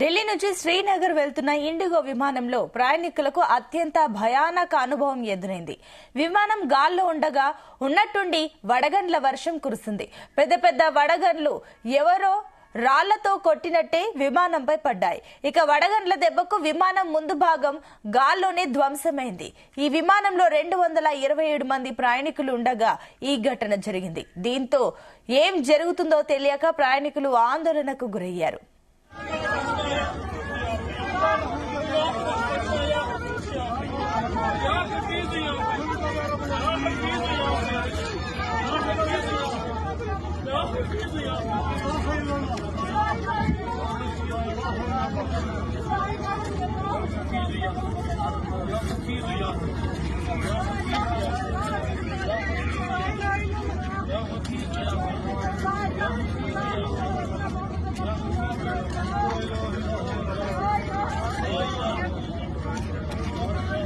ఢిల్లీ నుంచి శ్రీనగర్ వెళ్తున్న ఇండిగో విమానంలో ప్రయాణికులకు అత్యంత భయానక అనుభవం ఎదురైంది. విమానం గాల్లో ఉండగా ఉన్నట్టుండి వడగండ్ల వర్షం కురిసింది. పెద్ద పెద్ద వడగండ్లు ఎవరో రాళ్లతో కొట్టినట్టే విమానంపై పడ్డాయి. ఇక వడగండ్ల దెబ్బకు విమానం ముందు భాగం గాల్లోనే ధ్వంసమైంది. ఈ విమానంలో 227 మంది ప్రయాణికులు ఉండగా ఈ ఘటన జరిగింది. దీంతో ఏం జరుగుతుందో తెలియక ప్రయాణికులు ఆందోళనకు గురయ్యారు.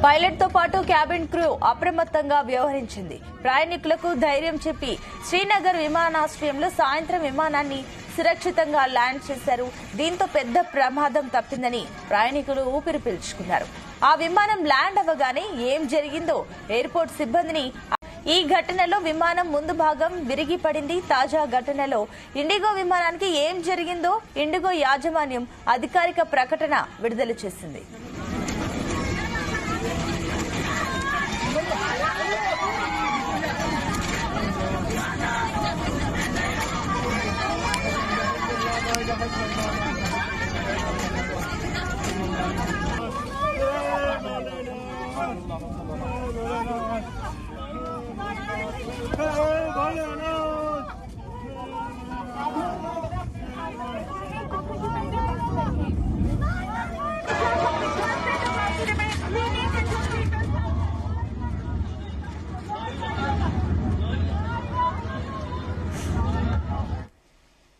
పైలట్ తో పాటు క్యాబిన్ క్రూ అప్రమత్తంగా వ్యవహరించింది. ప్రయాణికులకు ధైర్యం చెప్పి శ్రీనగర్ విమానాశ్రయంలో సాయంత్రం విమానాన్ని సురక్షితంగా ల్యాండ్ చేశారు. దీంతో పెద్ద ప్రమాదం తప్పిందని ప్రయాణికులు ఊపిరి పీల్చుకున్నారు. ఆ విమానం ల్యాండ్ అవ్వగానే ఏం జరిగిందో ఎయిర్పోర్ట్ సిబ్బందిని ఈ ఘటనలో విమానం ముందు భాగం విరిగి పడింది. తాజా ఘటనలో ఇండిగో విమానానికి ఏం జరిగిందో ఇండిగో యాజమాన్యం అధికారిక ప్రకటన విడుదల చేసింది.